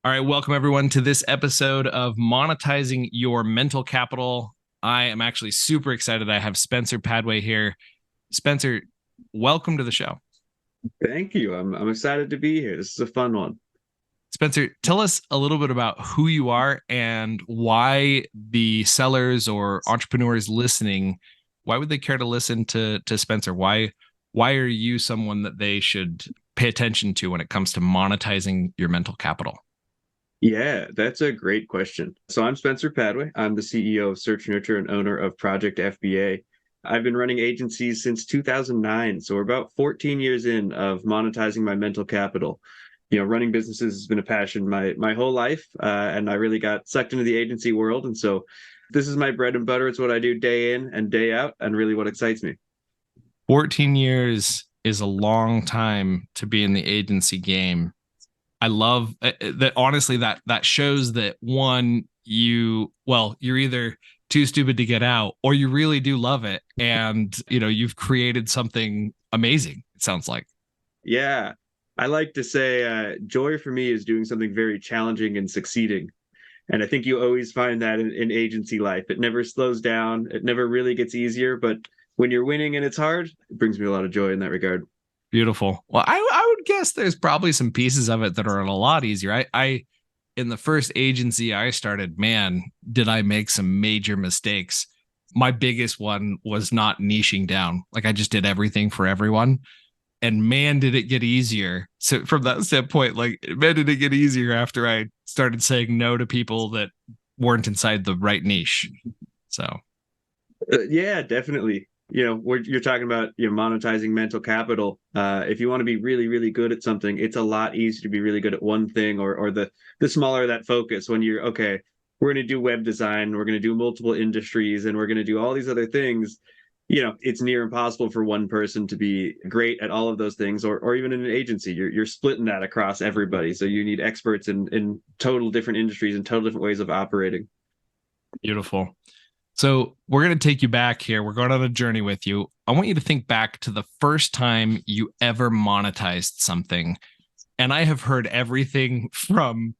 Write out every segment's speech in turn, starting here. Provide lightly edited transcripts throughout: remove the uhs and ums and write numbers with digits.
All right, welcome everyone to this episode of Monetizing Your Mental Capital. I am actually super excited. I have Spencer Padway here. Spencer, welcome to the show. Thank you. I'm excited to be here. This is a fun one. Spencer, tell us a little bit about who you are and why the sellers or entrepreneurs listening, why would they care to listen to Spencer? Why are you someone that they should pay attention to when it comes to monetizing your mental capital? Yeah, that's a great question. So I'm Spencer Padway. I'm the CEO of Search Nurture and owner of Project FBA. I've been running agencies since 2009, so we're about 14 years in of monetizing my mental capital. Running businesses has been a passion my whole life, and I really got sucked into the agency world. And so this is my bread and butter. It's what I do day in and day out, and really what excites me. 14 years is a long time to be in the agency game. I love that. Honestly, that shows that one, you're either too stupid to get out or you really do love it, and you've created something amazing, it sounds like. Yeah, I like to say joy for me is doing something very challenging and succeeding. And I think you always find that in agency life. It never slows down, it never really gets easier. But when you're winning and it's hard, it brings me a lot of joy in that regard. Beautiful. Well, I would guess there's probably some pieces of it that are a lot easier. I in the first agency I started, man, did I make some major mistakes. My biggest one was not niching down. Like, I just did everything for everyone. And man, did it get easier. So from that standpoint, like, man, did it get easier after I started saying no to people that weren't inside the right niche. So Yeah, definitely. You're talking about monetizing mental capital. If you want to be really, really good at something, it's a lot easier to be really good at one thing, or the smaller that focus. When you're okay, we're going to do web design, we're going to do multiple industries, and we're going to do all these other things. It's near impossible for one person to be great at all of those things, or even in an agency, you're splitting that across everybody. So you need experts in total different industries and total different ways of operating. beautiful. So we're going to take you back here. We're going on a journey with you. I want you to think back to the first time you ever monetized something. And I have heard everything from,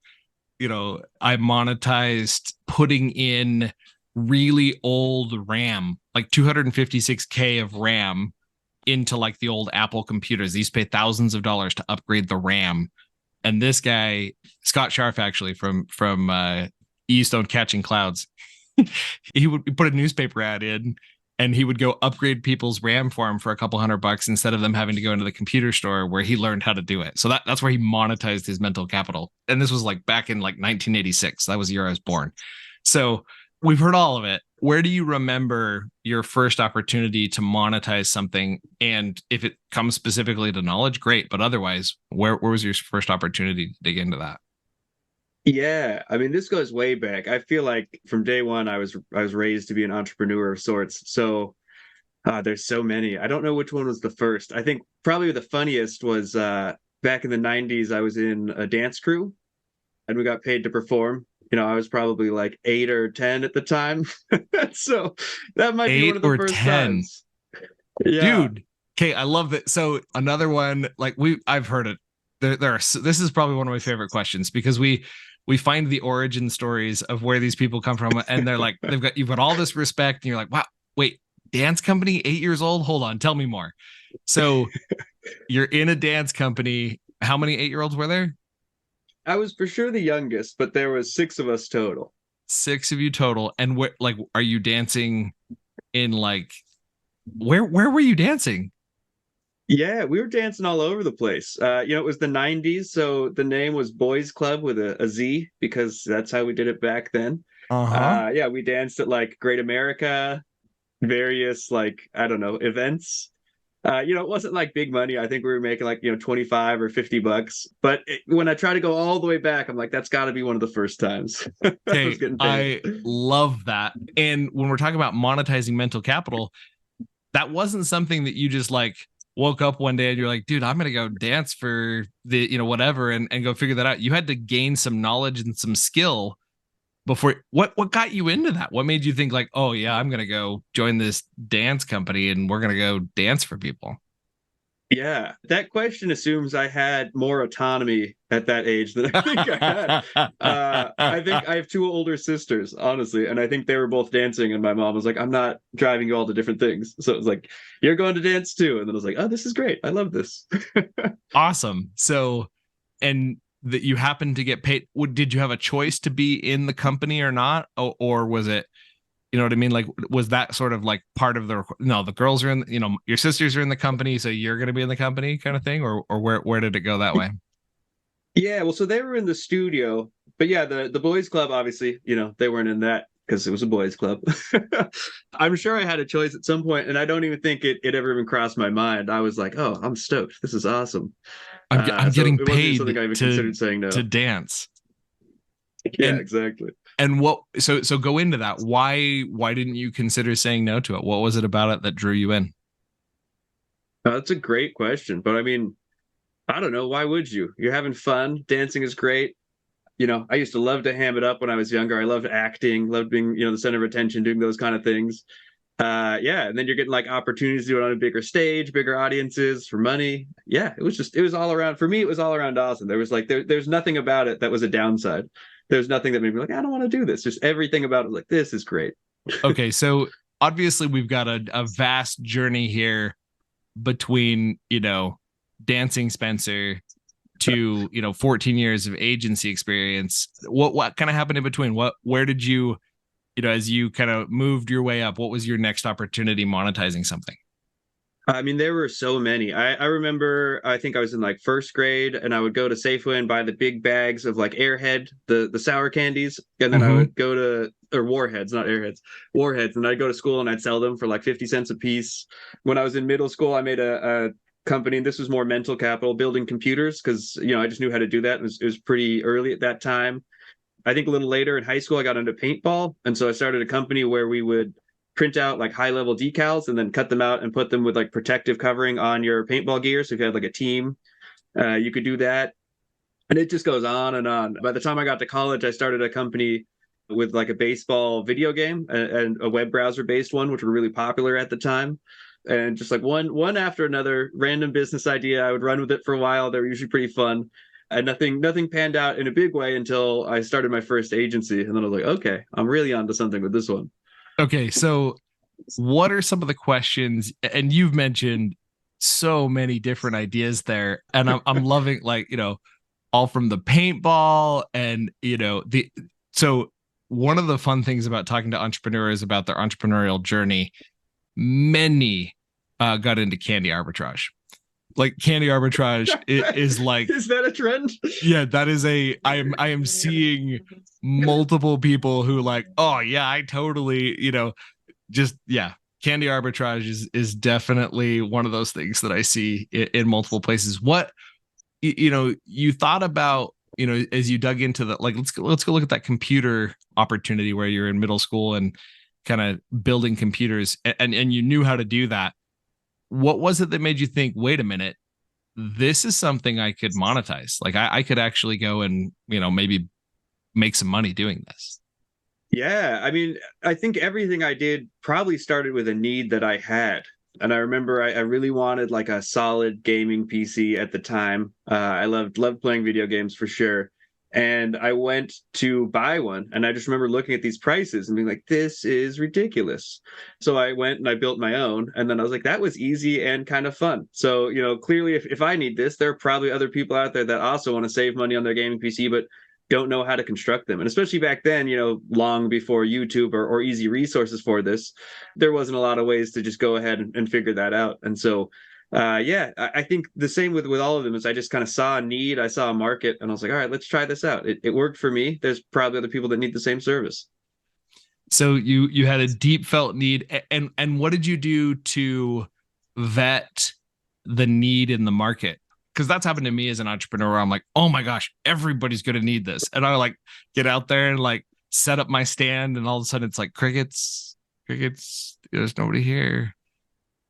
I monetized putting in really old RAM, like 256K of RAM into like the old Apple computers. These pay thousands of dollars to upgrade the RAM. And this guy, Scott Scharf, actually from Eastone Catching Clouds, he would put a newspaper ad in and he would go upgrade people's RAM for him for a couple $100 instead of them having to go into the computer store where he learned how to do it. So that's where he monetized his mental capital. And this was like back in like 1986. That was the year I was born. So we've heard all of it. Where do you remember your first opportunity to monetize something? And if it comes specifically to knowledge, great. But otherwise, where was your first opportunity to dig into that? Yeah, I mean, this goes way back. I feel like from day one, I was raised to be an entrepreneur of sorts. So there's so many. I don't know which one was the first. I think probably the funniest was back in the '90s. I was in a dance crew, and we got paid to perform. I was probably like 8 or 10 at the time, so that might be one Eight of the or first 10. times. Yeah, Dude. Okay, I love that. So another one, like I've heard it. This is probably one of my favorite questions because we find the origin stories of where these people come from, and they're like, you've got all this respect, and you're like, wow, wait, dance company, 8 years old? Hold on, tell me more. So you're in a dance company. How many 8-year-olds were there? I was for sure the youngest, but there was six of us total. Six of you total. And where, like, are you dancing in like where were you dancing? Yeah, we were dancing all over the place. It was the '90s, so the name was Boys Club with a Z because that's how we did it back then. Uh-huh. Yeah, we danced at like Great America, various like I don't know events. It wasn't like big money. I think we were making like 25 or $50. But when I try to go all the way back, I'm like, that's got to be one of the first times I was Okay, getting paid. I love that. And when we're talking about monetizing mental capital, that wasn't something that you just like woke up one day and you're like, dude, I'm gonna go dance for the, whatever, and go figure that out. You had to gain some knowledge and some skill before. What got you into that? What made you think like, oh yeah, I'm gonna go join this dance company and we're gonna go dance for people? Yeah, that question assumes I had more autonomy at that age than I think I had. I think I have two older sisters, honestly, and I think they were both dancing, and my mom was like, "I'm not driving you all to different things." So it was like, "You're going to dance too," and then I was like, "Oh, this is great. I love this." Awesome. So, and that you happened to get paid. Did you have a choice to be in the company or not, or was it? You know what I mean? Like, was that sort of like part of the? No, the girls are in. You know, your sisters are in the company, so you're going to be in the company, kind of thing, or where did it go that way? Yeah, well, so they were in the studio, but yeah, the boys' club, obviously, they weren't in that because it was a boys' club. I'm sure I had a choice at some point, and I don't even think it ever even crossed my mind. I was like, "Oh, I'm stoked. This is awesome." I'm So getting it wasn't even something paid I even considered saying to no. dance. Yeah, And exactly. what so go into that. Why didn't you consider saying no to it? What was it about it that drew you in? That's a great question, but I mean, I don't know. Why would you? You're having fun. Dancing is great. I used to love to ham it up when I was younger. I loved acting, loved being, the center of attention, doing those kind of things. Yeah, and then you're getting like opportunities to do it on a bigger stage, bigger audiences for money. Yeah, it was all around for me. It was all around awesome. There was like there's nothing about it that was a downside. There's nothing that made me like I don't want to do this. Just everything about it like this is great. Okay, so obviously we've got a vast journey here between dancing Spencer to 14 years of agency experience. What kind of happened in between? Where did you as you kind of moved your way up, what was your next opportunity monetizing something? I mean, there were so many. I remember, I think I was in like first grade, and I would go to Safeway and buy the big bags of like Airhead, the sour candies, and then I Mm-hmm. would go to or Warheads, not Airheads, Warheads, and I'd go to school and I'd sell them for like 50 cents a piece. When I was in middle school, I made a company, and this was more mental capital, building computers, because I just knew how to do that. It was pretty early at that time. I think a little later in high school, I got into paintball. And so I started a company where we would print out like high level decals and then cut them out and put them with like protective covering on your paintball gear. So if you had like a team, you could do that. And it just goes on and on. By the time I got to college, I started a company with like a baseball video game and a web browser based one, which were really popular at the time. And just like one after another random business idea, I would run with it for a while. They were usually pretty fun. And nothing panned out in a big way until I started my first agency. And then I was like, okay, I'm really onto something with this one. Okay, so what are some of the questions? And you've mentioned so many different ideas there, and I'm loving, like, all from the paintball and the so one of the fun things about talking to entrepreneurs about their entrepreneurial journey, many got into candy arbitrage. Like, candy arbitrage is like, Is that a trend? yeah, that is I am seeing multiple people who, like, oh yeah, I totally, just, yeah, candy arbitrage is definitely one of those things that I see in multiple places. What you thought about, as you dug into the, like, let's go look at that computer opportunity where you're in middle school and kind of building computers, and you knew how to do that. What was it that made you think, wait a minute, this is something I could monetize? Like, I could actually go and maybe make some money doing this. Yeah, I mean, I think everything I did probably started with a need that I had. And I remember I really wanted like a solid gaming PC at the time. I loved playing video games for sure. And I went to buy one, and I just remember looking at these prices and being like, "This is ridiculous." So I went and I built my own, and then I was like, "That was easy and kind of fun." So clearly, if I need this, there are probably other people out there that also want to save money on their gaming PC, but don't know how to construct them. And especially back then, long before YouTube or easy resources for this, there wasn't a lot of ways to just go ahead and figure that out. And so, yeah, I think the same with all of them is I just kind of saw a need, I saw a market, and I was like, all right, let's try this out. It worked for me. There's probably other people that need the same service. So you had a deep felt need, and what did you do to vet the need in the market? Because that's happened to me as an entrepreneur. I'm like, oh my gosh, everybody's going to need this, and I like get out there and like set up my stand, and all of a sudden it's like crickets, crickets. There's nobody here.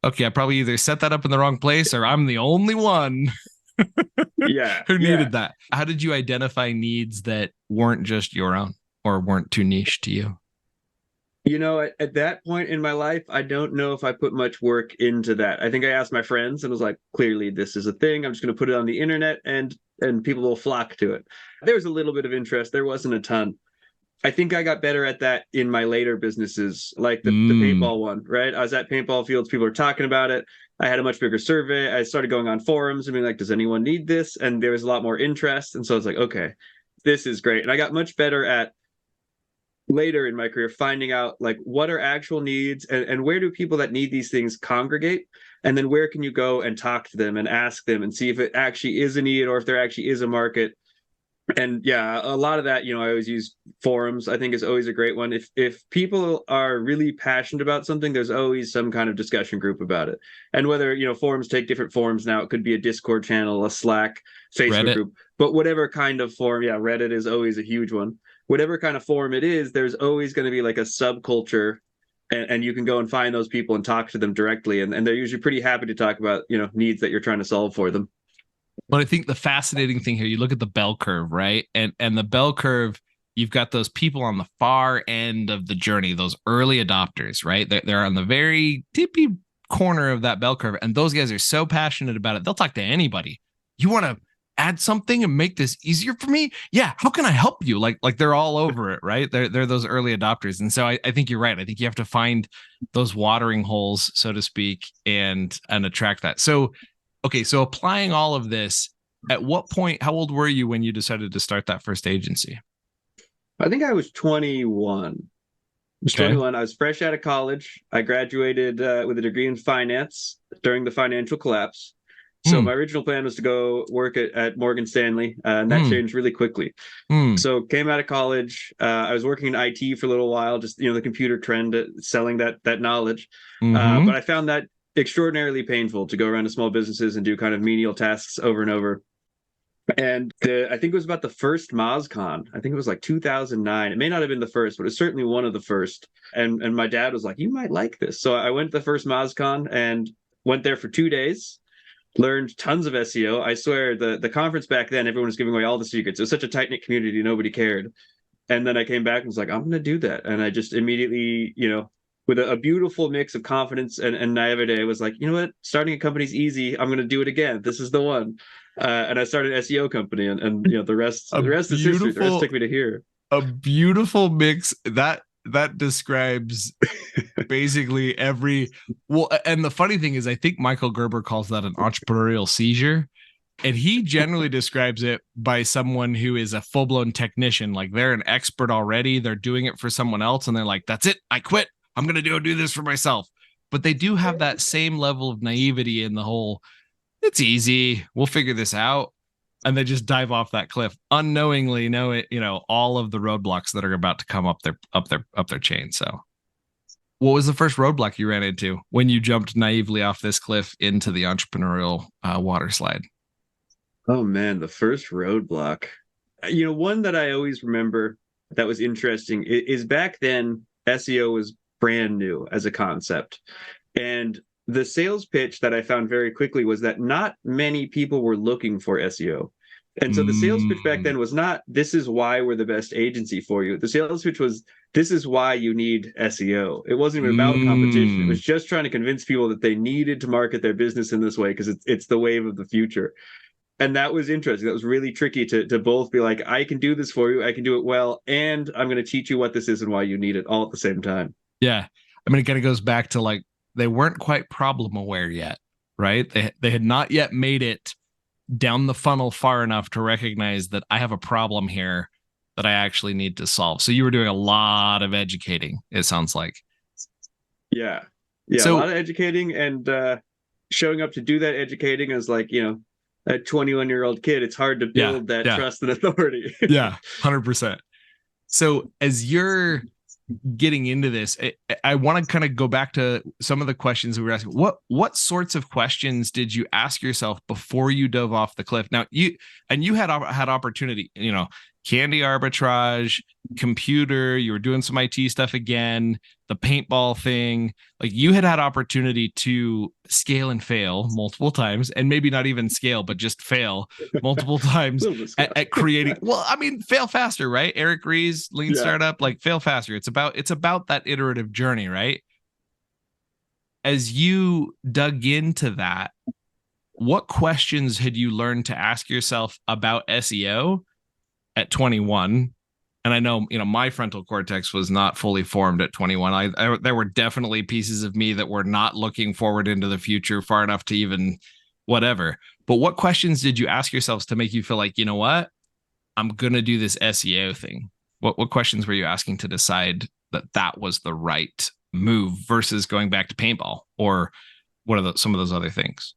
Okay, I probably either set that up in the wrong place, or I'm the only one Yeah, who yeah. needed that. How did you identify needs that weren't just your own or weren't too niche to you? At that point in my life, I don't know if I put much work into that. I think I asked my friends and was like, clearly this is a thing. I'm just going to put it on the internet and people will flock to it. There was a little bit of interest. There wasn't a ton. I think I got better at that in my later businesses, like the Mm. paintball one, right? I was at paintball fields, people were talking about it. I had a much bigger survey. I started going on forums and being like, does anyone need this? And there was a lot more interest. And so I was like, okay, this is great. And I got much better at later in my career finding out like what are actual needs and where do people that need these things congregate, and then where can you go and talk to them and ask them and see if it actually is a need or if there actually is a market. And yeah, a lot of that, I always use forums. I think is always a great one. If people are really passionate about something, there's always some kind of discussion group about it. And whether, forums take different forms now, it could be a Discord channel, a Slack, Facebook Reddit. group, but whatever kind of forum, yeah, Reddit is always a huge one. Whatever kind of forum it is, there's always going to be like a subculture, and you can go and find those people and talk to them directly. And they're usually pretty happy to talk about, needs that you're trying to solve for them. But I think the fascinating thing here, you look at the bell curve, right? And the bell curve, you've got those people on the far end of the journey, those early adopters, right? They're on the very tippy corner of that bell curve. And those guys are so passionate about it, they'll talk to anybody. You want to add something and make this easier for me? Yeah, how can I help you? Like they're all over it, right? They're those early adopters. And so I think you're right. I think you have to find those watering holes, so to speak, and attract that. So okay, so applying all of this, at what point, how old were you when you decided to start that first agency? I think I was 21. Was Okay. 21. I was fresh out of college. I graduated with a degree in finance during the financial collapse. So Mm, my original plan was to go work at Morgan Stanley, and that mm, changed really quickly. mm, So came out of college. I was working in IT for a little while, just the computer trend, selling that knowledge. mm-hmm. But I found that extraordinarily painful to go around to small businesses and do kind of menial tasks over and over. And I think it was about the first MozCon. I think it was like 2009. It may not have been the first, but it's certainly one of the first. And my dad was like, "You might like this." So I went to the first MozCon and went there for 2 days. Learned tons of SEO. I swear the conference back then, everyone was giving away all the secrets. It was such a tight knit community, nobody cared. And then I came back and was like, I'm going to do that. And I just immediately, with a beautiful mix of confidence and naivete, I was like, you know what? Starting a company's easy. I'm going to do it again. This is the one. And I started an SEO company, and the rest A the rest is history. The rest beautiful, took me to here. a beautiful mix that describes basically every well. And the funny thing is, I think Michael Gerber calls that an entrepreneurial seizure. And he generally describes it by someone who is a full-blown technician, like they're an expert already, they're doing it for someone else, and they're like, that's it, I quit, I'm gonna do this for myself. But they do have that same level of naivety in the whole, it's easy, we'll figure this out, and they just dive off that cliff unknowingly, know it, all of the roadblocks that are about to come up their chain. So what was the first roadblock you ran into when you jumped naively off this cliff into the entrepreneurial water slide? Oh man, the first roadblock. One that I always remember that was interesting is back then SEO was brand new as a concept. And the sales pitch that I found very quickly was that not many people were looking for SEO. And so the sales pitch back Mm, then was not, this is why we're the best agency for you. The sales pitch was, this is why you need SEO. It wasn't even about competition. It was mm. just trying to convince people that they needed to market their business in this way because it's the wave of the future. And that was interesting. That was really tricky to both be like, I can do this for you, I can do it well, and I'm going to teach you what this is and why you need it all at the same time. Yeah. I mean, it kind of goes back to like they weren't quite problem aware yet, right? They had not yet made it down the funnel far enough to recognize that I have a problem here that I actually need to solve. So you were doing a lot of educating, it sounds like. Yeah. Yeah. A lot So of educating and showing up to do that educating as like, a 21-year-old kid. It's hard to yeah, build that yeah, trust and authority. yeah, 100%. So as you're getting into this, I want to kind of go back to some of the questions we were asking. What sorts of questions did you ask yourself before you dove off the cliff? Now you had opportunity. candy arbitrage, computer, you were doing some IT stuff again, the paintball thing. Like you had opportunity to scale and fail multiple times, and maybe not even scale, but just fail multiple times Little bit scale. at creating. Well, I mean, fail faster, right? Eric Rees, lean Yeah. startup, like fail faster. It's about that iterative journey, right? As you dug into that, what questions had you learned to ask yourself about SEO at 21? And I know, my frontal cortex was not fully formed at 21. There were definitely pieces of me that were not looking forward into the future far enough to even whatever. But what questions did you ask yourselves to make you feel like, you know what, I'm going to do this SEO thing? What questions were you asking to decide that that was the right move versus going back to paintball, or what are some of those other things?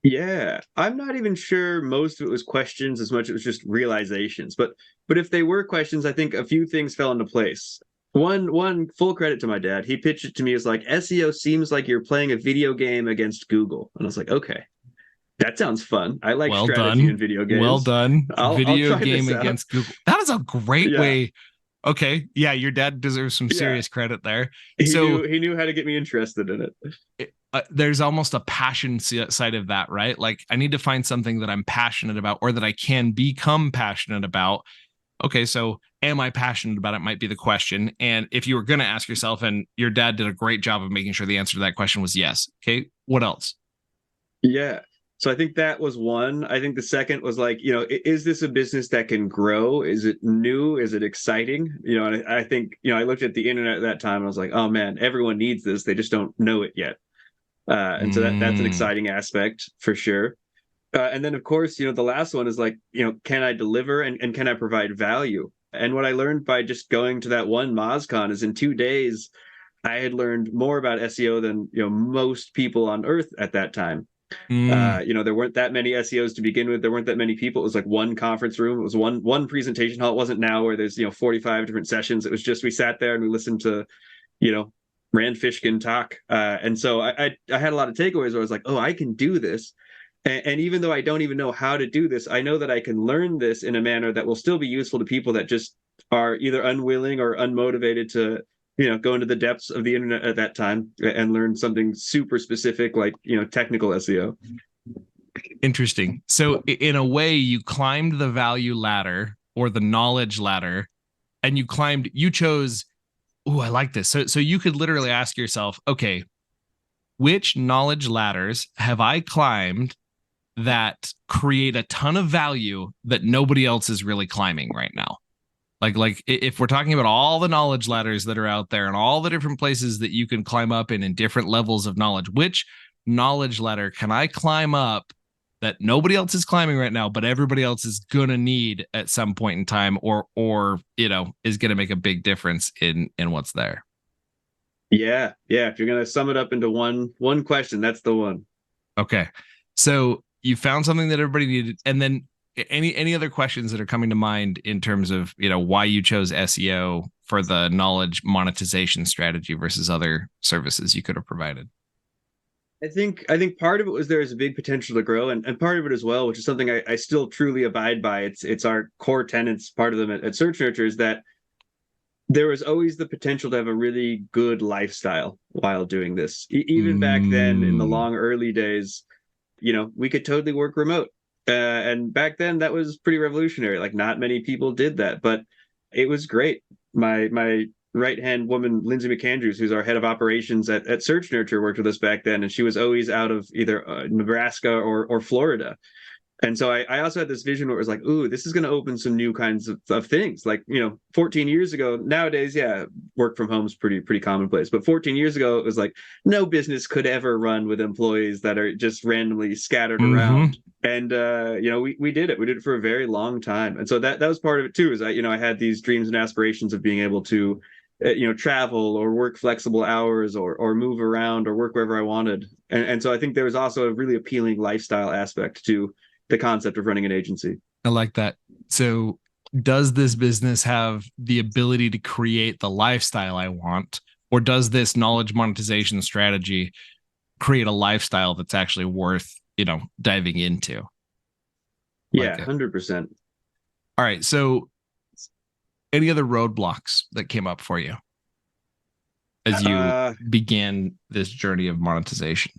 Yeah, I'm not even sure most of it was questions as much as it was just realizations. But if they were questions, I think a few things fell into place. One full credit to my dad. He pitched it to me as like SEO seems like you're playing a video game against Google. And I was like, okay, that sounds fun. I like Well strategy in done. video Well games. done. I'll Video try game this out. against Google. That is a great Yeah. way. Okay. Yeah, your dad deserves some Yeah. serious credit there. He So knew he knew how to get me interested in it. there's almost a passion side of that, right? Like I need to find something that I'm passionate about or that I can become passionate about. Okay, so am I passionate about it might be the question. And if you were going to ask yourself, and your dad did a great job of making sure the answer to that question was yes. Okay, what else? Yeah. So I think that was one. I think the second was like, is this a business that can grow? Is it new? Is it exciting? And I think, I looked at the internet at that time and I was like, oh man, everyone needs this. They just don't know it yet. And so that's an Mm, exciting aspect for sure. And then of course, the last one is like, can I deliver and can I provide value? And what I learned by just going to that one MozCon is in 2 days, I had learned more about SEO than most people on earth at that time. mm, There weren't that many SEOs to begin with. There weren't that many people. It was like one conference room. It was one presentation hall. It wasn't now where there's 45 different sessions. It was just we sat there and we listened to you know Rand Fishkin talk. And so I had a lot of takeaways where I was like, oh, I can do this. And even though I don't even know how to do this, I know that I can learn this in a manner that will still be useful to people that just are either unwilling or unmotivated to go into the depths of the internet at that time and learn something super specific like technical SEO. interesting. So in a way, you climbed the value ladder or the knowledge ladder, and you chose. Oh, I like this. So you could literally ask yourself, okay, which knowledge ladders have I climbed that create a ton of value that nobody else is really climbing right now? Like if we're talking about all the knowledge ladders that are out there and all the different places that you can climb up in different levels of knowledge, which knowledge ladder can I climb up that nobody else is climbing right now, but everybody else is gonna need at some point in time, or is gonna make a big difference in what's there? Yeah, if you're gonna sum it up into one question, that's the one. Okay. So you found something that everybody needed, and then any other questions that are coming to mind in terms of why you chose SEO for the knowledge monetization strategy versus other services you could have provided? I think part of it was there is a big potential to grow, and part of it as well, which is something I still truly abide by. It's our core tenets, part of them at Search Nurture, is that there was always the potential to have a really good lifestyle while doing this. Even back then, in the Mm, long early days, we could totally work remote. And back then, that was pretty revolutionary. Like, not many people did that, but it was great. My right hand woman, Lindsay McAndrews, who's our head of operations at Search Nurture, worked with us back then, and she was always out of either Nebraska or Florida. And so I also had this vision where it was like, ooh, this is going to open some new kinds of things. Like, 14 years ago, nowadays, yeah, work from home is pretty commonplace. But 14 years ago, it was like no business could ever run with employees that are just randomly scattered mm-hmm. around. And we did it. We did it for a very long time. And so that was part of it too. Is I had these dreams and aspirations of being able to travel or work flexible hours or move around or work wherever I wanted. And so I think there was also a really appealing lifestyle aspect to the concept of running an agency. I like that. So does this business have the ability to create the lifestyle I want, or does this knowledge monetization strategy create a lifestyle that's actually worth diving into? Yeah, Like it. 100%. All right. So any other roadblocks that came up for you as you Uh, began this journey of monetization?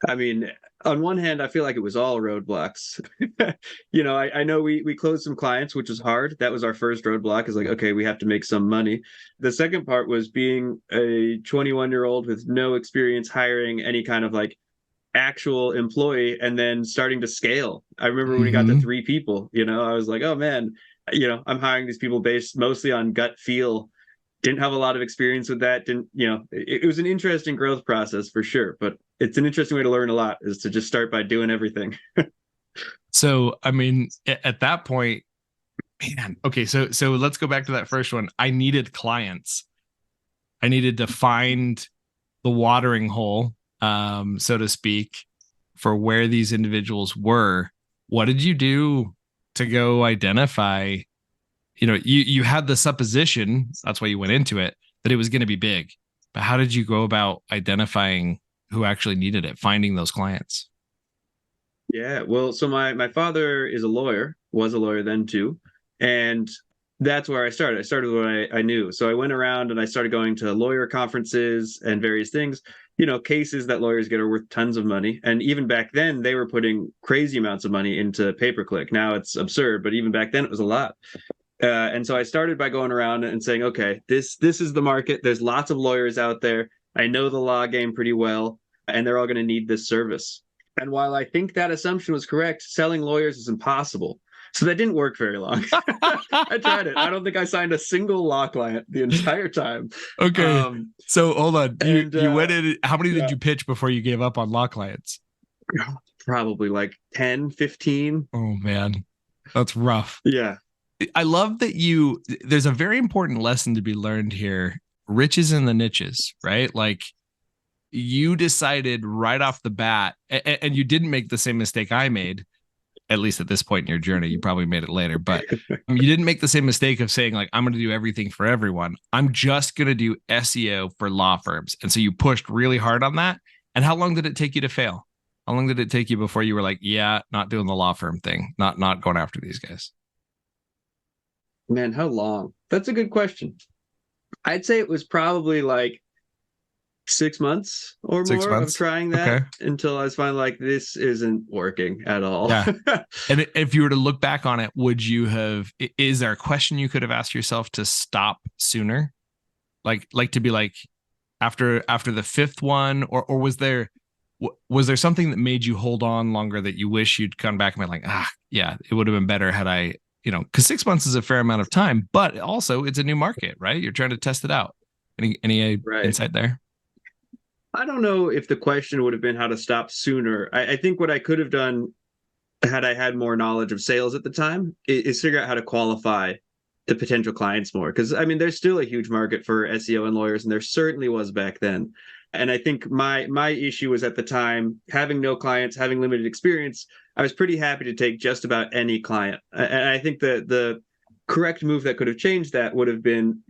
I mean, on one hand, I feel like it was all roadblocks. I know we closed some clients, which was hard. That was our first roadblock, is like, okay, we have to make some money. The second part was being a 21-year-old with no experience hiring any kind of like actual employee and then starting to scale. I remember when we got to Mm-hmm. 3 people, I was like, oh man, I'm hiring these people based mostly on gut feel. Didn't have a lot of experience with that. Didn't, it was an interesting growth process for sure, but it's an interesting way to learn a lot, is to just start by doing everything. So, I mean, at that point, man, okay, so let's go back to that first one. I needed clients. I needed to find the watering hole, so to speak, for where these individuals were. What did you do to go identify? You had the supposition, that's why you went into it, that it was going to be big. But how did you go about identifying who actually needed it, finding those clients? Yeah, well, so my father is a lawyer, was a lawyer then too, and that's where I started. I started with what I knew. So I went around and I started going to lawyer conferences and various things. Cases that lawyers get are worth tons of money, and even back then they were putting crazy amounts of money into pay-per-click. Now it's absurd, but even back then it was a lot. And so I started by going around and saying, okay, this is the market. There's lots of lawyers out there. I know the law game pretty well, and they're all going to need this service. And while I think that assumption was correct, selling lawyers is impossible. So that didn't work very long. I tried it. I don't think I signed a single law client the entire time. Okay. So hold on. You And you went in, how many did yeah, you pitch before you gave up on law clients? probably like 10, 15. Oh man. That's rough. Yeah. I love that there's a very important lesson to be learned here. Riches in the niches, right? Like you decided right off the bat, and you didn't make the same mistake I made, at least at this point in your journey. You probably made it later, but you didn't make the same mistake of saying, like, I'm going to do everything for everyone. I'm just going to do SEO for law firms. And so you pushed really hard on that. And how long did it take you to fail? How long did it take you before you were like, yeah, not doing the law firm thing, not going after these guys? Man, how long? That's a good question. I'd say it was probably like 6 months or 6 more of months. trying that Okay. until I was finally like, this isn't working at all. Yeah. And if you were to look back on it, would you have, is there a question you could have asked yourself to stop sooner? Like to be like after the fifth one, or was there something that made you hold on longer that you wish you'd come back and be like, yeah, it would have been better had I, because 6 months is a fair amount of time, but also it's a new market, right? You're trying to test it out. Any Right. insight there? I don't know if the question would have been how to stop sooner. I think what I could have done, had I had more knowledge of sales at the time, is figure out how to qualify the potential clients more. Because I mean, there's still a huge market for SEO and lawyers, and there certainly was back then. And I think my issue was, at the time, having no clients, having limited experience, I was pretty happy to take just about any client. And I think the correct move that could have changed that would have been,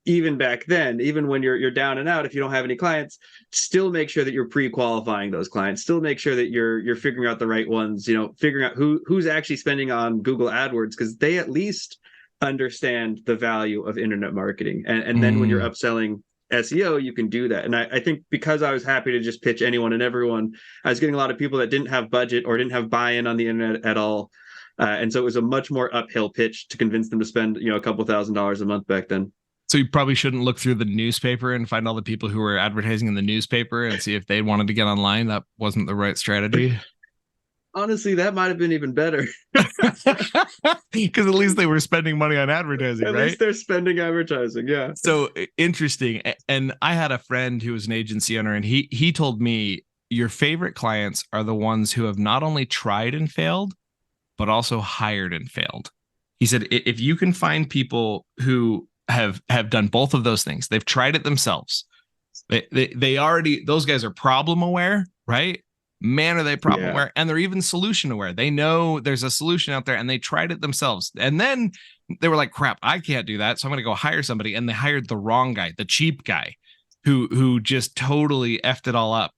even back then, even when you're down and out, if you don't have any clients, still make sure that you're pre-qualifying those clients. Still make sure that you're figuring out the right ones. Figuring out who's actually spending on Google AdWords, because they at least understand the value of internet marketing. And then when you're Mm. upselling SEO, you can do that. And I think because I was happy to just pitch anyone and everyone, I was getting a lot of people that didn't have budget or didn't have buy-in on the internet at all. And so it was a much more uphill pitch to convince them to spend, a couple $1,000s a month back then. So you probably shouldn't look through the newspaper and find all the people who were advertising in the newspaper and see if they wanted to get online. That wasn't the right strategy. Honestly, that might have been even better. Because at least they were spending money on advertising, At right? least they're spending advertising. Yeah. So interesting. And I had a friend who was an agency owner, and he told me your favorite clients are the ones who have not only tried and failed, but also hired and failed. He said if you can find people who have done both of those things, they've tried it themselves. They already, those guys are problem aware, right? Man, are they problem Yeah. aware, and they're even solution aware. They know there's a solution out there, and they tried it themselves. And then they were like, "Crap, I can't do that, so I'm going to go hire somebody." And they hired the wrong guy, the cheap guy, who just totally effed it all up.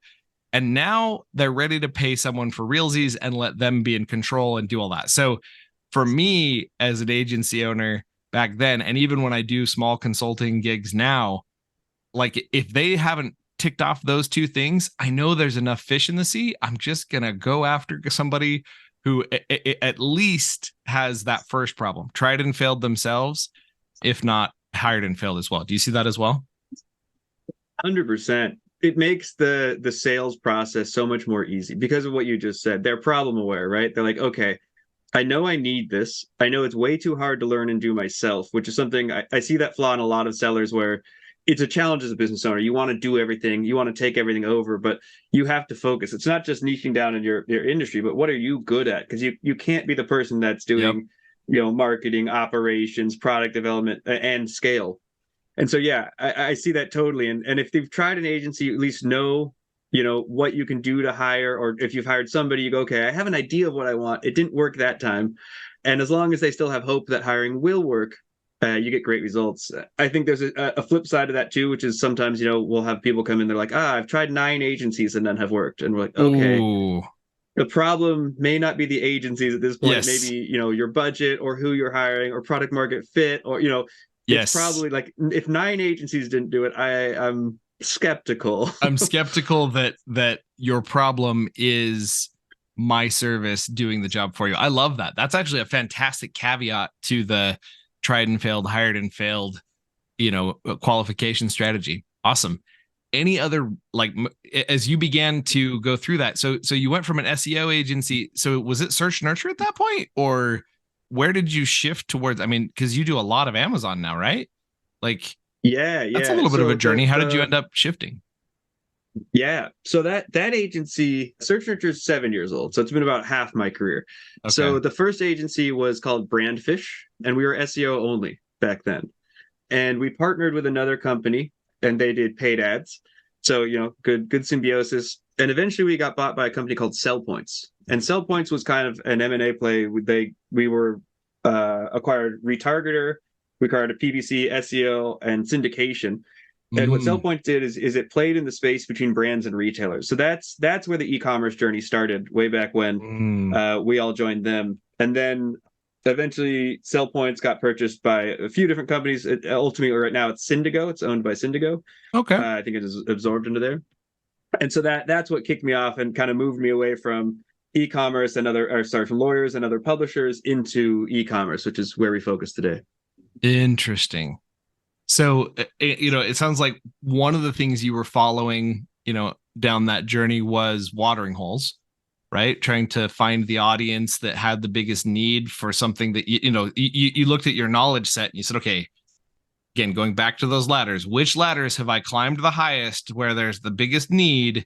And now they're ready to pay someone for realsies and let them be in control and do all that. So for me as an agency owner back then, and even when I do small consulting gigs now, like if they haven't ticked off those two things, I know there's enough fish in the sea. I'm just going to go after somebody who at least has that first problem, tried and failed themselves, if not hired and failed as well. Do you see that as well? 100%. It makes the sales process so much more easy because of what you just said. They're problem aware, right? They're like, okay, I know I need this. I know it's way too hard to learn and do myself, which is something I see that flaw in a lot of sellers where it's a challenge as a business owner. You want to do everything, you want to take everything over, but you have to focus. It's not just niching down in your industry, but what are you good at? Because you can't be the person that's Yep. doing, marketing, operations, product development, and scale. And so, yeah, I see that totally. And if they've tried an agency, you at least know, what you can do to hire, or if you've hired somebody, you go, okay, I have an idea of what I want. It didn't work that time. And as long as they still have hope that hiring will work, you get great results. I think there's a flip side of that too, which is sometimes, we'll have people come in, they're like, I've tried 9 agencies and none have worked. And we're like, okay, Ooh. the problem may not be the agencies at this point. Yes. Maybe, your budget or who you're hiring or product market fit, or, it's Yes. probably like if 9 agencies didn't do it, I'm skeptical. I'm skeptical that your problem is my service doing the job for you. I love that. That's actually a fantastic caveat to the tried and failed, hired and failed, qualification strategy. Awesome. Any other, like, as you began to go through that, so you went from an SEO agency, so was it search nurture at that point, or where did you shift towards? I mean, because you do a lot of Amazon now, right? Like, Yeah, that's a yeah. little bit of So a journey. How did you end up shifting? so that agency, Search Nurture, is 7 years old. So it's been about half my career. Okay. So the first agency was called Brandfish, and we were SEO only back then. And we partnered with another company, and they did paid ads. So, good symbiosis. And eventually we got bought by a company called Sell Points. And Sell Points was kind of an M&A play. We were acquired retargeter, we acquired a PPC, SEO, and syndication. And what Mm, SellPoint did is it played in the space between brands and retailers. So that's where the e-commerce journey started way back when mm. we all joined them. And then eventually SellPoints got purchased by a few different companies. Ultimately, right now it's Syndigo. It's owned by Syndigo. Okay. I think it is absorbed into there. And so that's what kicked me off and kind of moved me away from e-commerce and from lawyers and other publishers into e-commerce, which is where we focus today. Interesting. So, it sounds like one of the things you were following, down that journey was watering holes, right? Trying to find the audience that had the biggest need for something that, you looked at your knowledge set and you said, okay, again, going back to those ladders, which ladders have I climbed the highest where there's the biggest need?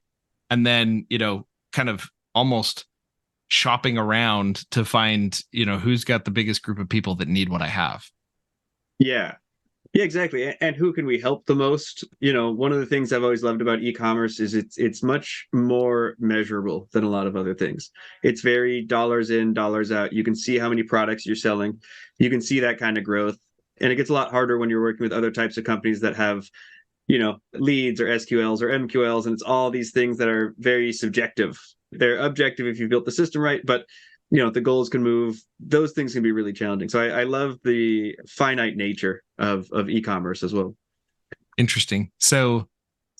And then, kind of almost shopping around to find, who's got the biggest group of people that need what I have. Yeah. Yeah, exactly. And who can we help the most? One of the things I've always loved about e-commerce is it's much more measurable than a lot of other things. It's very dollars in, dollars out. You can see how many products you're selling. You can see that kind of growth. And it gets a lot harder when you're working with other types of companies that have, leads or SQLs or MQLs, and it's all these things that are very subjective. They're objective if you built the system right, but the goals can move. Those things can be really challenging. So I love the finite nature of e-commerce as well. Interesting. So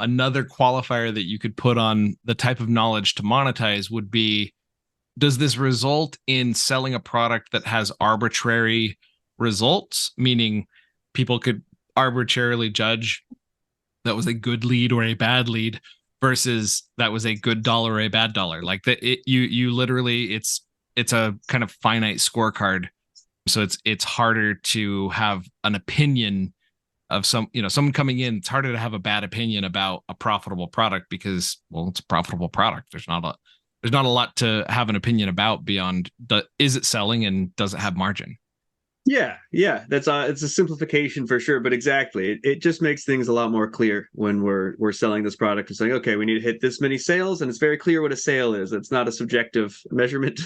another qualifier that you could put on the type of knowledge to monetize would be, does this result in selling a product that has arbitrary results, meaning people could arbitrarily judge that was a good lead or a bad lead versus that was a good dollar or a bad dollar? Like that, you literally, it's a kind of finite scorecard. So it's harder to have an opinion of someone coming in. It's harder to have a bad opinion about a profitable product because, well, it's a profitable product. There's not a lot to have an opinion about beyond is it selling and does it have margin? Yeah, that's it's a simplification for sure, but exactly, it just makes things a lot more clear when we're selling this product and saying, okay, we need to hit this many sales, and it's very clear what a sale is. It's not a subjective measurement.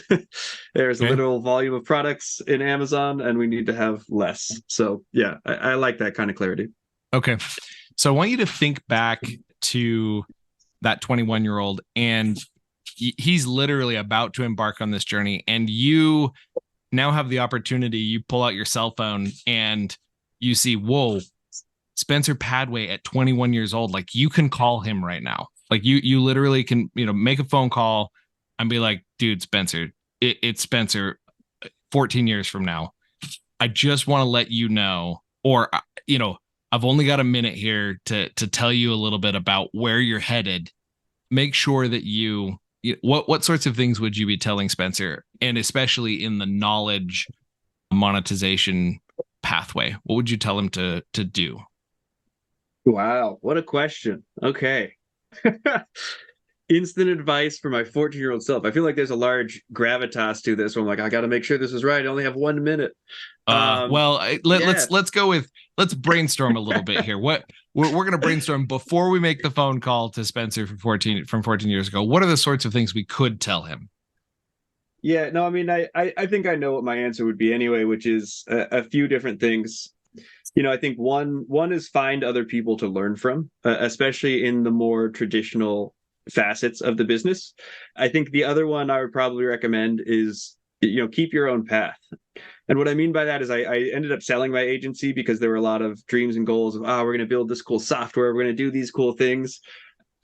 There's a Okay. literal volume of products in Amazon, and we need to have less. So yeah, I like that kind of clarity. Okay. So I want you to think back to that 21-year-old, and he's literally about to embark on this journey, and you now have the opportunity, you pull out your cell phone and you see, whoa, Spencer Padway at 21 years old, like you can call him right now. Like you literally can, make a phone call and be like, dude, Spencer, it's Spencer 14 years from now. I just want to let you know, or, I've only got a minute here to tell you a little bit about where you're headed. Make sure that what sorts of things would you be telling Spencer, and especially in the knowledge monetization pathway? What would you tell him to do? Wow, what a question. Okay. Instant advice for my 14-year-old self. I feel like there's a large gravitas to this. Where I'm like, I got to make sure this is right. I only have 1 minute. Well, Yeah, let's brainstorm a little bit here. What we're going to brainstorm before we make the phone call to Spencer from 14 years ago. What are the sorts of things we could tell him? yeah. No, I mean, I think I know what my answer would be anyway, which is a few different things. I think one is find other people to learn from, especially in the more traditional facets of the business. I think the other one I would probably recommend is keep your own path. And what I mean by that is I ended up selling my agency because there were a lot of dreams and goals of, we're going to build this cool software, we're going to do these cool things.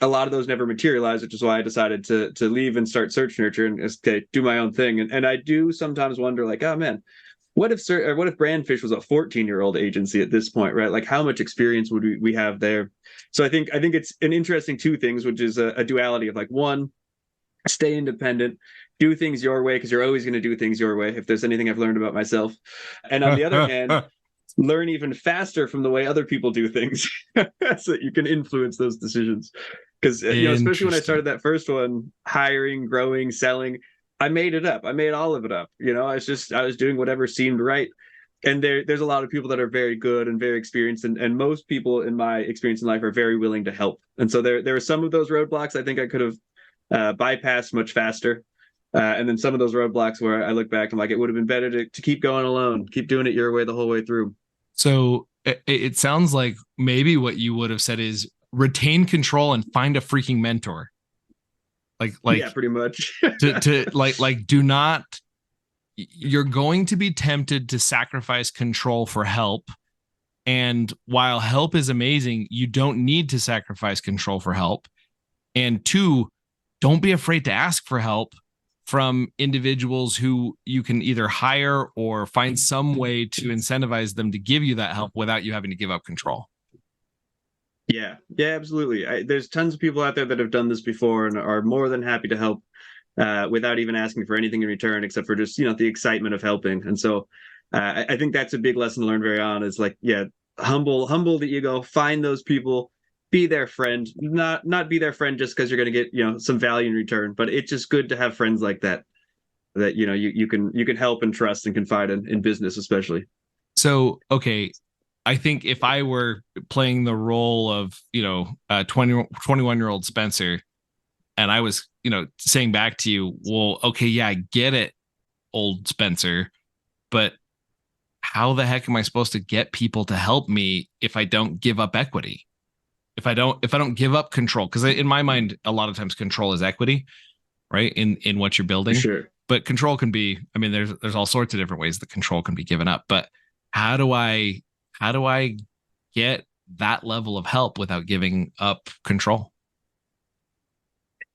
A lot of those never materialized, which is why I decided to leave and start Search Nurture and do my own thing. And I do sometimes wonder, like, oh man, what if Brandfish was a 14-year-old agency at this point, right? Like, how much experience would we have there? So I think it's an interesting two things, which is a duality of, like, one, stay independent, do things your way, because you're always going to do things your way, if there's anything I've learned about myself. And on the other hand, learn even faster from the way other people do things so that you can influence those decisions. Because especially when I started that first one, hiring, growing, selling, I made it up. I made all of it up. I was doing whatever seemed right. And there's a lot of people that are very good and very experienced, and most people in my experience in life are very willing to help. And so there are some of those roadblocks I think I could have bypassed much faster. And then some of those roadblocks where I look back, I'm like, it would have been better to keep going alone, keep doing it your way the whole way through. So it sounds like maybe what you would have said is retain control and find a freaking mentor. Like yeah, pretty much. to do not. You're going to be tempted to sacrifice control for help. And while help is amazing, you don't need to sacrifice control for help. And two, don't be afraid to ask for help from individuals who you can either hire or find some way to incentivize them to give you that help without you having to give up control. Yeah, absolutely. There's tons of people out there that have done this before and are more than happy to help without even asking for anything in return, except for just the excitement of helping. And so I think that's a big lesson to learn very on. Is like, yeah, humble the ego, find those people, be their friend, not be their friend just because you're going to get some value in return, but it's just good to have friends like that you can help and trust and confide in business, especially. So okay, I think if I were playing the role of 21-year-old Spencer, and I was saying back to you, well, okay, yeah, I get it, old Spencer, but how the heck am I supposed to get people to help me if I don't give up equity? If I don't give up control, because in my mind, a lot of times control is equity, right? In what you're building. Sure. But control can be, I mean, there's all sorts of different ways that control can be given up. But how do I get that level of help without giving up control?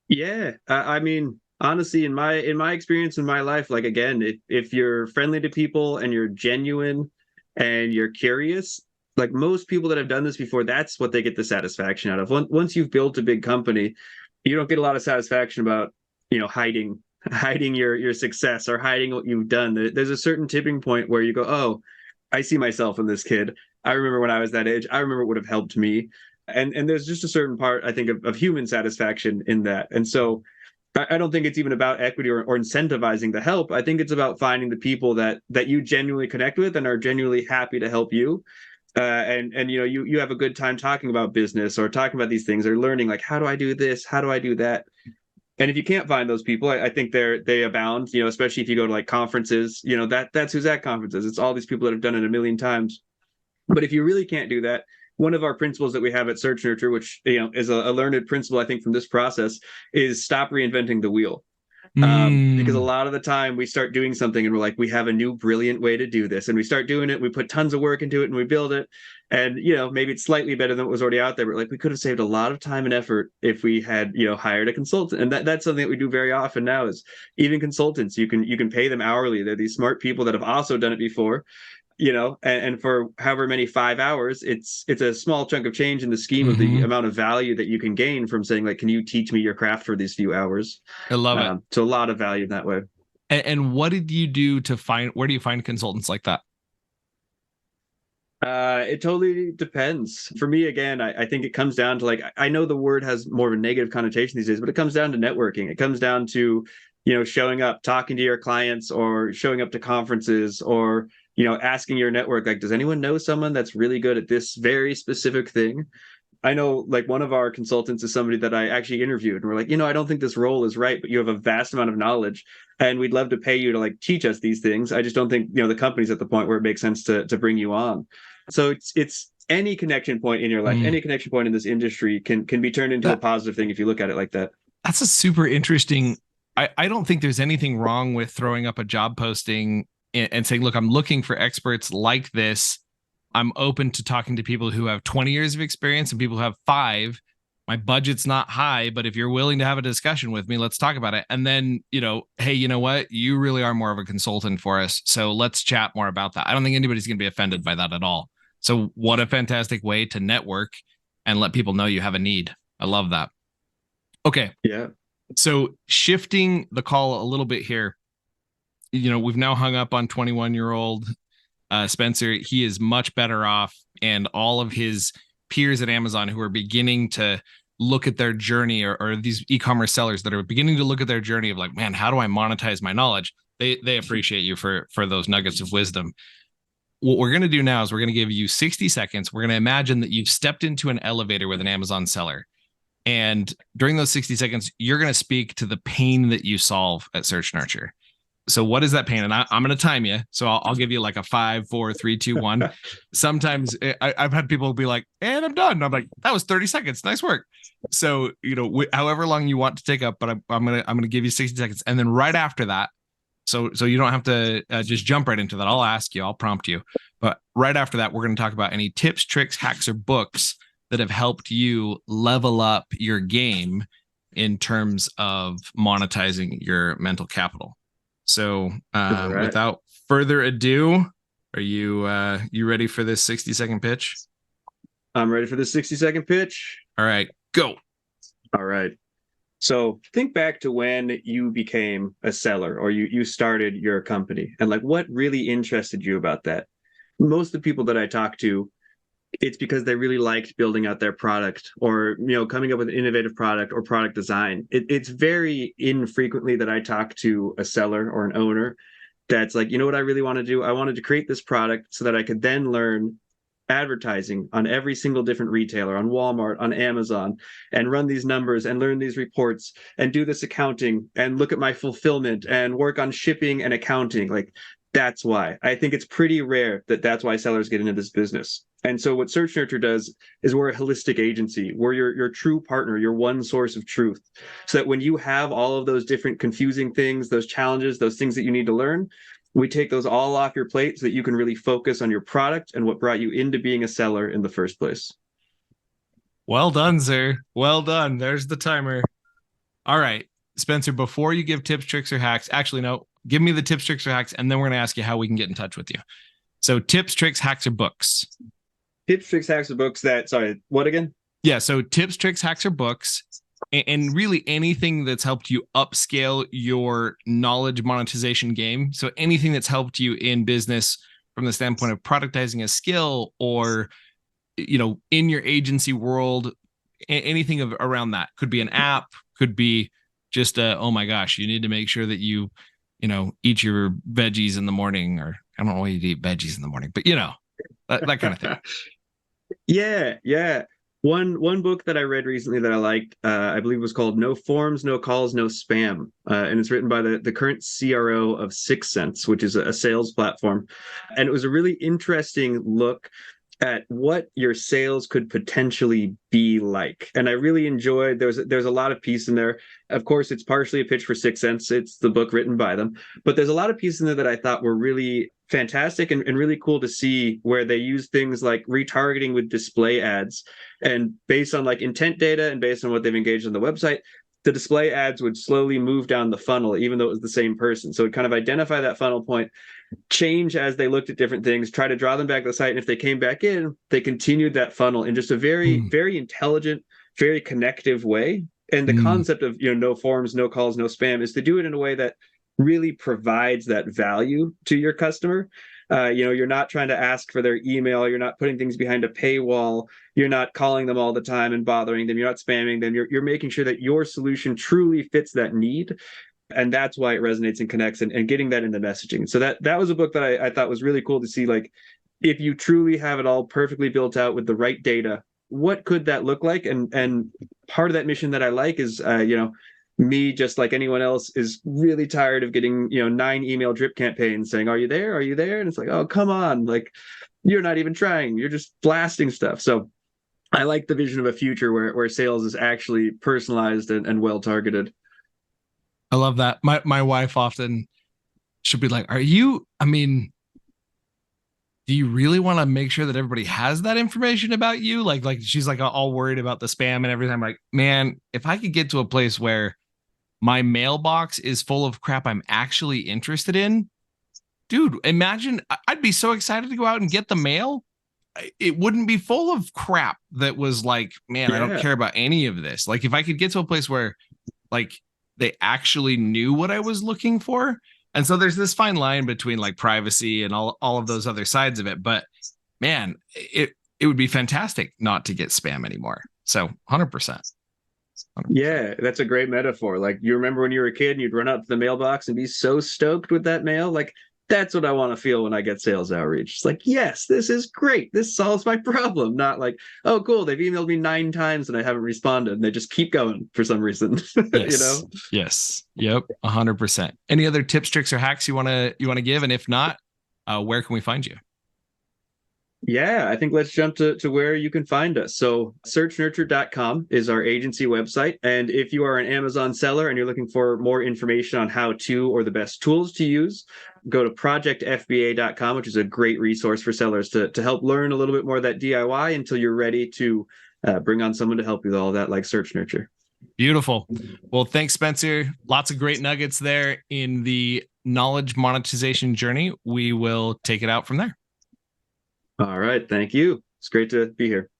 Yeah, I mean, honestly, in my experience in my life, like, again, if you're friendly to people and you're genuine and you're curious, like most people that have done this before, that's what they get the satisfaction out of. Once you've built a big company, you don't get a lot of satisfaction about hiding your success or hiding what you've done. There's a certain tipping point where you go, oh, I see myself in this kid. I remember when I was that age. I remember it would have helped me. And there's just a certain part, I think, of human satisfaction in that. And so I don't think it's even about equity or incentivizing the help. I think it's about finding the people that you genuinely connect with and are genuinely happy to help you. And you have a good time talking about business or talking about these things or learning, like, how do I do this? How do I do that? And if you can't find those people, I think they abound, especially if you go to like conferences, that's who's at conferences. It's all these people that have done it a million times. But if you really can't do that, one of our principles that we have at Search Nurture, which is a learned principle, I think, from this process, is stop reinventing the wheel. Because a Mm, lot of the time we start doing something and we're like, we have a new brilliant way to do this, and we start doing it. We put tons of work into it and we build it, and maybe it's slightly better than what was already out there. But like we could have saved a lot of time and effort if we had hired a consultant, and that's something that we do very often now. Is even consultants, you can pay them hourly. They're these smart people that have also done it before, and for however many 5 hours, it's a small chunk of change in the scheme of the hmm. amount of value that you can gain from saying, like, can you teach me your craft for these few hours? I love it. So a lot of value in that way. And what did you do to find, where do you find consultants like that? It totally depends. For me, again, I think it comes down to, like, I know the word has more of a negative connotation these days, but it comes down to networking. It comes down to, showing up, talking to your clients, or showing up to conferences, or, asking your network, like, does anyone know someone that's really good at this very specific thing? I know, like, one of our consultants is somebody that I actually interviewed, and we're like, I don't think this role is right, but you have a vast amount of knowledge, and we'd love to pay you to, like, teach us these things. I just don't think the company's at the point where it makes sense to bring you on. So it's any connection point in your life, Mm. any connection point in this industry can be turned into a That positive thing if you look at it like that. that's a super interesting. I don't think there's anything wrong with throwing up a job posting and saying, look, I'm looking for experts like this. I'm open to talking to people who have 20 years of experience and people who have 5. My budget's not high, but if you're willing to have a discussion with me, let's talk about it. And then, hey, you know what? You really are more of a consultant for us. So let's chat more about that. I don't think anybody's going to be offended by that at all. So, what a fantastic way to network and let people know you have a need. I love that. Okay. Yeah. So, shifting the call a little bit here, we've now hung up on 21-year-old Spencer. He is much better off, and all of his peers at Amazon who are beginning to look at their journey, or these e-commerce sellers that are beginning to look at their journey of, like, man, how do I monetize my knowledge? They appreciate you for those nuggets of wisdom. What we're going to do now is we're going to give you 60 seconds. We're going to imagine that you've stepped into an elevator with an Amazon seller. And during those 60 seconds, you're going to speak to the pain that you solve at Search Nurture. So what is that pain? And I'm going to time you. So I'll give you like a 5, 4, 3, 2, 1. Sometimes I've had people be like, and I'm done. And I'm like, that was 30 seconds. Nice work. So, however long you want to take up, but I'm going to give you 60 seconds. And then right after that, so you don't have to just jump right into that. I'll ask you, I'll prompt you. But right after that, we're going to talk about any tips, tricks, hacks, or books that have helped you level up your game in terms of monetizing your mental capital. So Right. without further ado, are you ready for this 60-second pitch? I'm ready for the 60-second pitch. All right, go. All right. So think back to when you became a seller, or you started your company, and, like, what really interested you about that. Most of the people that I talk to, it's because they really liked building out their product, or coming up with an innovative product or product design. It's very infrequently that I talk to a seller or an owner that's like, what I really want to do? I wanted to create this product so that I could then learn advertising on every single different retailer, on Walmart, on Amazon, and run these numbers and learn these reports and do this accounting and look at my fulfillment and work on shipping and accounting. Like, that's why. I think it's pretty rare that that's why sellers get into this business. And so what Search Nurture does is, we're a holistic agency. We're your true partner, your one source of truth. So that when you have all of those different confusing things, those challenges, those things that you need to learn, we take those all off your plate so that you can really focus on your product and what brought you into being a seller in the first place. Well done, sir. Well done. There's the timer. All right, Spencer, before you give tips, tricks, or hacks, actually, no, give me the tips, tricks, or hacks, and then we're going to ask you how we can get in touch with you. So tips, tricks, hacks, or books? Tips, tricks, hacks, or books sorry, what again? Yeah, so tips, tricks, hacks, or books, and really anything that's helped you upscale your knowledge monetization game. So anything that's helped you in business from the standpoint of productizing a skill, or in your agency world, anything around that. Could be an app, could be just oh my gosh, you need to make sure that you eat your veggies in the morning, or I don't know why you'd eat veggies in the morning, but that kind of thing. Yeah. One book that I read recently that I liked, I believe, was called "No Forms, No Calls, No Spam," and it's written by the current CRO of 6 Sense, which is a sales platform. And it was a really interesting look at what your sales could potentially be like. And I really enjoyed there's a lot of piece in there. Of course, it's partially a pitch for 6 cents. It's the book written by them, but there's a lot of pieces in there that I thought were really fantastic and really cool to see, where they use things like retargeting with display ads, and based on like intent data and based on what they've engaged on the website, the display ads would slowly move down the funnel, even though it was the same person. So it kind of identify that funnel point, change as they looked at different things, try to draw them back to the site. And if they came back in, they continued that funnel in just a very, very intelligent, very connective way. And the concept of, no forms, no calls, no spam is to do it in a way that really provides that value to your customer. You're not trying to ask for their email. You're not putting things behind a paywall. You're not calling them all the time and bothering them. You're not spamming them. You're making sure that your solution truly fits that need. And that's why it resonates and connects, and getting that in the messaging. So that was a book that I thought was really cool to see. Like, if you truly have it all perfectly built out with the right data, what could that look like? And part of that mission that I like is, me, just like anyone else, is really tired of getting 9 email drip campaigns saying, are you there, are you there? And it's like, oh, come on, like, you're not even trying, you're just blasting stuff. So I like the vision of a future where sales is actually personalized and well targeted. I love that. My wife often, she'll be like, do you really want to make sure that everybody has that information about you? Like she's like all worried about the spam and everything. I'm like, man, if I could get to a place where my mailbox is full of crap I'm actually interested in, dude, imagine, I'd be so excited to go out and get the mail. It wouldn't be full of crap that was like, man, I don't care about any of this. Like, if I could get to a place where like they actually knew what I was looking for. And so there's this fine line between like privacy and all of those other sides of it. But man, it would be fantastic not to get spam anymore. So 100%. Yeah, that's a great metaphor. Like, you remember when you were a kid and you'd run up to the mailbox and be so stoked with that mail? Like, that's what I want to feel when I get sales outreach. It's like, yes, this is great. This solves my problem. Not like, oh, cool, they've emailed me 9 times and I haven't responded. And they just keep going for some reason. Yes. Yes. Yep. 100%. Any other tips, tricks, or hacks you want to give? And if not, where can we find you? Yeah, I think let's jump to where you can find us. So searchnurture.com is our agency website. And if you are an Amazon seller and you're looking for more information on how to, or the best tools to use, go to projectfba.com, which is a great resource for sellers to help learn a little bit more of that DIY until you're ready to bring on someone to help you with all of that, like Search Nurture. Beautiful. Well, thanks, Spencer. Lots of great nuggets there in the knowledge monetization journey. We will take it out from there. All right. Thank you. It's great to be here.